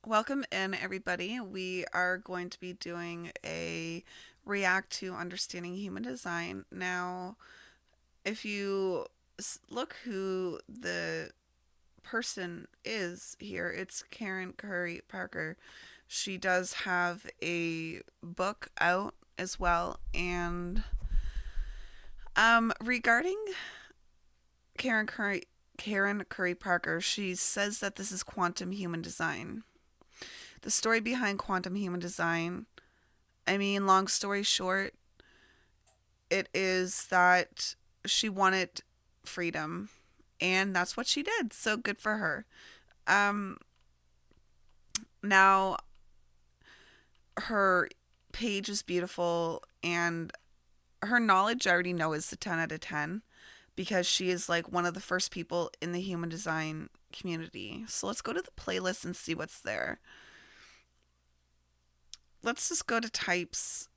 Welcome in, everybody. We are going to be doing a react to understanding human design. Now, if you look who the person is here, it's Karen Curry Parker. She does have a book out as well. And regarding Karen Curry Parker, she says that this is quantum human design. The story behind quantum human design, long story short, it is that she wanted freedom, and that's what she did. So good for her. Um, Now, her page is beautiful, and her knowledge I already know is a 10 out of 10 because she is like one of the first people in the human design community. So let's go to the playlist and see what's there. Let's just go to types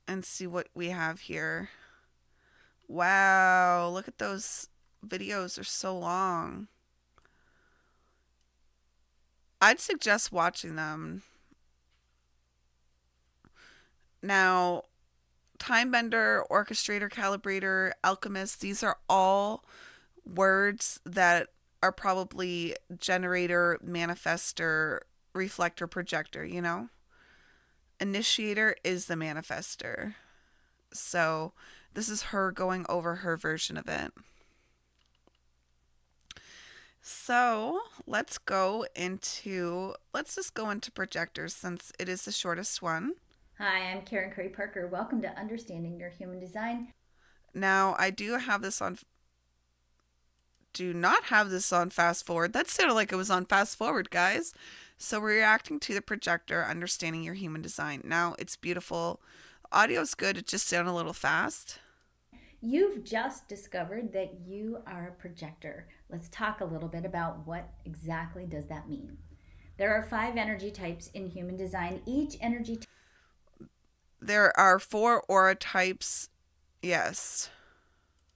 and see what we have here. Wow, look at those videos, they're so long. I'd suggest watching them. Now, time bender, orchestrator, calibrator, alchemist, these are all words that are probably generator, manifester, reflector, projector, you know? Initiator is the manifester. So, this is her going over her version of it. So let's just go into projectors since it is the shortest one. Hi, I'm Karen Curry Parker. Welcome to Understanding Your Human Design. Now I do not have this on fast forward. That sounded like it was on fast forward, guys. So we're reacting to the projector, understanding your human design. Now it's beautiful. Audio's good, it just sounded a little fast. You've just discovered that you are a projector. Let's talk a little bit about what exactly does that mean. There are 5 energy types in human design. Each energy There are 4 aura types. Yes.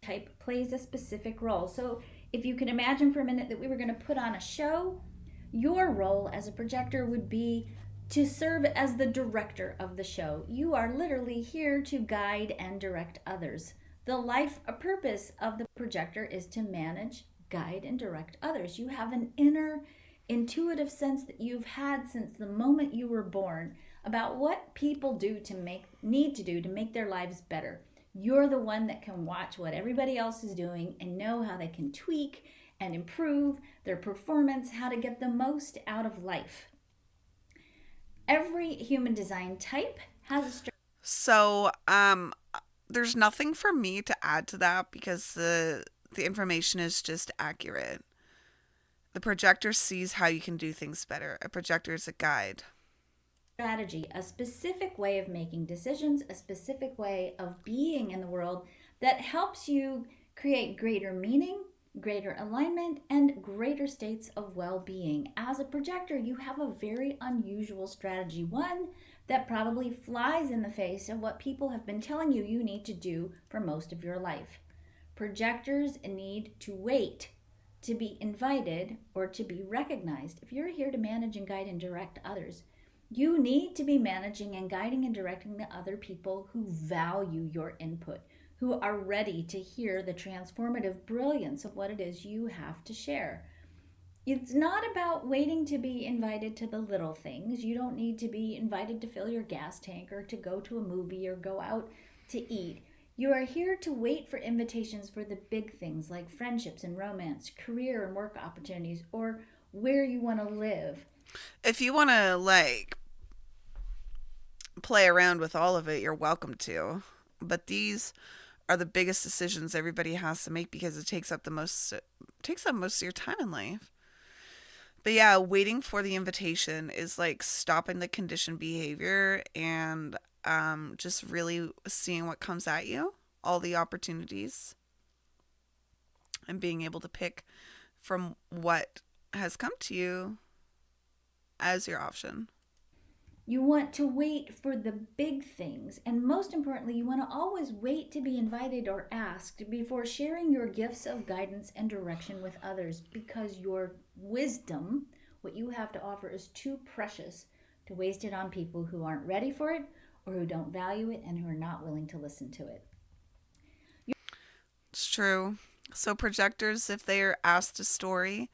type plays a specific role. So, if you can imagine for a minute that we were going to put on a show, your role as a projector would be to serve as the director of the show. You are literally here to guide and direct others. The life purpose of the projector is to manage, guide, and direct others. You have an inner intuitive sense that you've had since the moment you were born about what people need to do to make their lives better. You're the one that can watch what everybody else is doing and know how they can tweak and improve their performance, how to get the most out of life. Every human design type has a So, there's nothing for me to add to that because the information is just accurate. The projector sees how you can do things better. A projector is a guide. strategy, a specific way of making decisions, a specific way of being in the world that helps you create greater meaning, greater alignment, and greater states of well being. As a projector, you have a very unusual strategy, one that probably flies in the face of what people have been telling you you need to do for most of your life. Projectors need to wait to be invited or to be recognized. If you're here to manage and guide and direct others, you need to be managing and guiding and directing the other people who value your input, who are ready to hear the transformative brilliance of what it is you have to share. It's not about waiting to be invited to the little things. You don't need to be invited to fill your gas tank or to go to a movie or go out to eat. You are here to wait for invitations for the big things like friendships and romance, career and work opportunities, or where you want to live. If you want to play around with all of it, you're welcome to. But these are the biggest decisions everybody has to make because it takes up most of your time in life. But yeah, waiting for the invitation is like stopping the conditioned behavior and just really seeing what comes at you, all the opportunities, and being able to pick from what has come to you as your option. You want to wait for the big things. And most importantly, you want to always wait to be invited or asked before sharing your gifts of guidance and direction with others because your wisdom What you have to offer is too precious to waste it on people who aren't ready for it or who don't value it and who are not willing to listen to it. It's true. So projectors, if they are asked a story,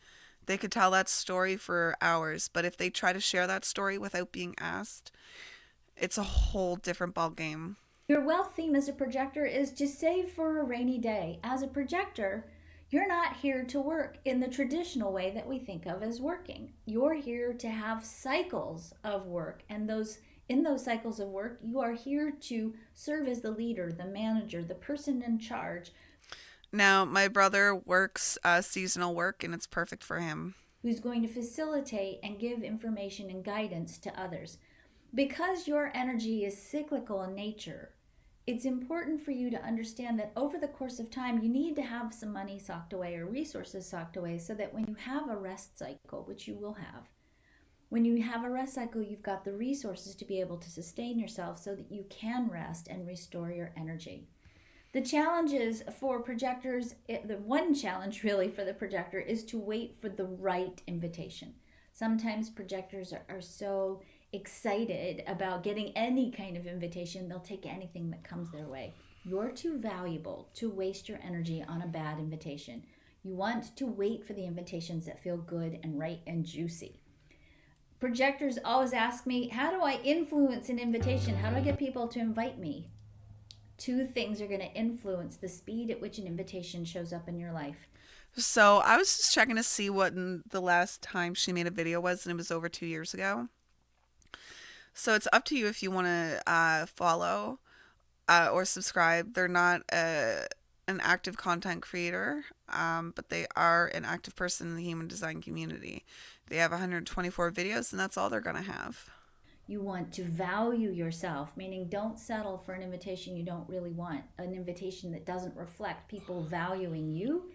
they could tell that story for hours. But if they try to share that story without being asked, it's a whole different ball game. Your wealth theme as a projector is to save for a rainy day. As a projector, you're not here to work in the traditional way that we think of as working. You're here to have cycles of work, and those cycles of work, you are here to serve as the leader, the manager, the person in charge Now, my brother works seasonal work, and it's perfect for him. who's going to facilitate and give information and guidance to others. Because your energy is cyclical in nature, it's important for you to understand that over the course of time, you need to have some money socked away or resources socked away so that when you have a rest cycle, which you will have, when you have a rest cycle, you've got the resources to be able to sustain yourself so that you can rest and restore your energy. The challenges for projectors, the one challenge really for the projector is to wait for the right invitation. Sometimes projectors are so excited about getting any kind of invitation, they'll take anything that comes their way. You're too valuable to waste your energy on a bad invitation. You want to wait for the invitations that feel good and right and juicy. Projectors always ask me, how do I influence an invitation? How do I get people to invite me? Two things are going to influence the speed at which an invitation shows up in your life. So I was just checking to see what the last time she made a video was, and it was over 2 years ago. So it's up to you if you want to follow or subscribe. They're not an active content creator, but they are an active person in the human design community. They have 124 videos, and that's all they're going to have. You want to value yourself, meaning don't settle for an invitation you don't really want, an invitation that doesn't reflect people valuing you.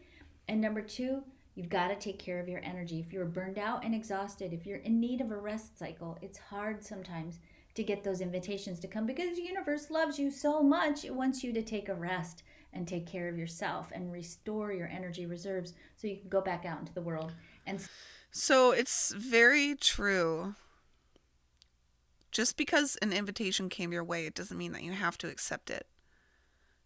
And number two, you've got to take care of your energy. If you're burned out and exhausted, if you're in need of a rest cycle, it's hard sometimes to get those invitations to come because the universe loves you so much. It wants you to take a rest and take care of yourself and restore your energy reserves so you can go back out into the world. And So it's very true. Just because an invitation came your way, it doesn't mean that you have to accept it.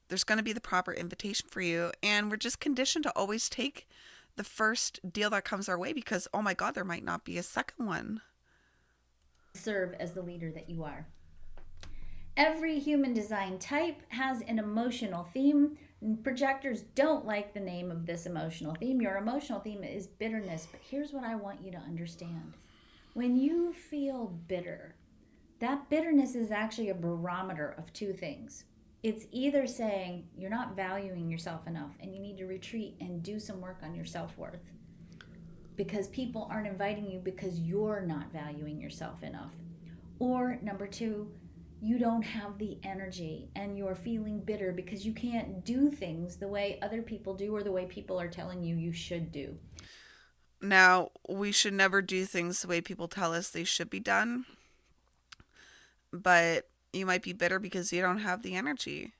There's going to be the proper invitation for you, and we're just conditioned to always take the first deal that comes our way because, oh my God, there might not be a second one. serve as the leader that you are. Every human design type has an emotional theme. Projectors don't like the name of this emotional theme. Your emotional theme is bitterness, but here's what I want you to understand. When you feel bitter, that bitterness is actually a barometer of two things. It's either saying you're not valuing yourself enough and you need to retreat and do some work on your self-worth because people aren't inviting you because you're not valuing yourself enough. Or number two, you don't have the energy and you're feeling bitter because you can't do things the way other people do or the way people are telling you you should do. Now, we should never do things the way people tell us they should be done, but you might be bitter because you don't have the energy.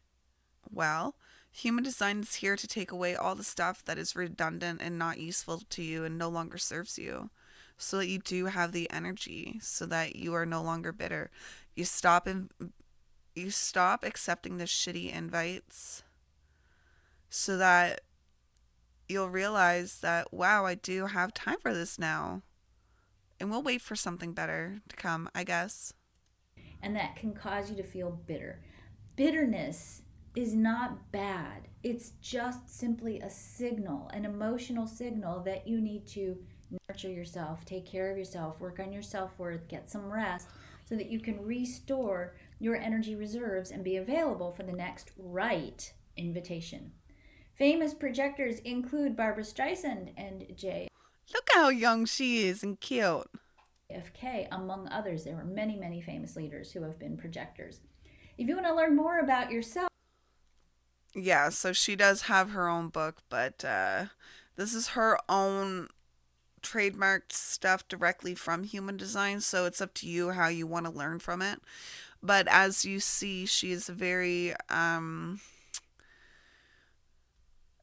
Well, human design is here to take away all the stuff that is redundant and not useful to you and no longer serves you so that you do have the energy so that you are no longer bitter. You stop accepting the shitty invites so that you'll realize that wow, I do have time for this now. And we'll wait for something better to come, I guess. And that can cause you to feel bitter. Bitterness is not bad. It's just simply a signal, an emotional signal that you need to nurture yourself, take care of yourself, work on your self-worth, get some rest so that you can restore your energy reserves and be available for the next right invitation. Famous projectors include Barbara Streisand and Look how young she is and cute. JFK, among others. There are many, many famous leaders who have been projectors. If you want to learn more about yourself, Yeah, so she does have her own book, but this is her own trademarked stuff directly from human design, so it's up to you how you want to learn from it. But as you see, she is very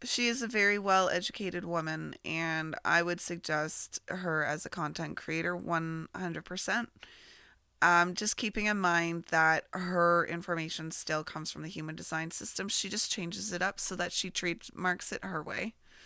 She is a very well educated woman, and I would suggest her as a content creator 100%. Just keeping in mind that her information still comes from the human design system. She just changes it up so that she trademarks it her way.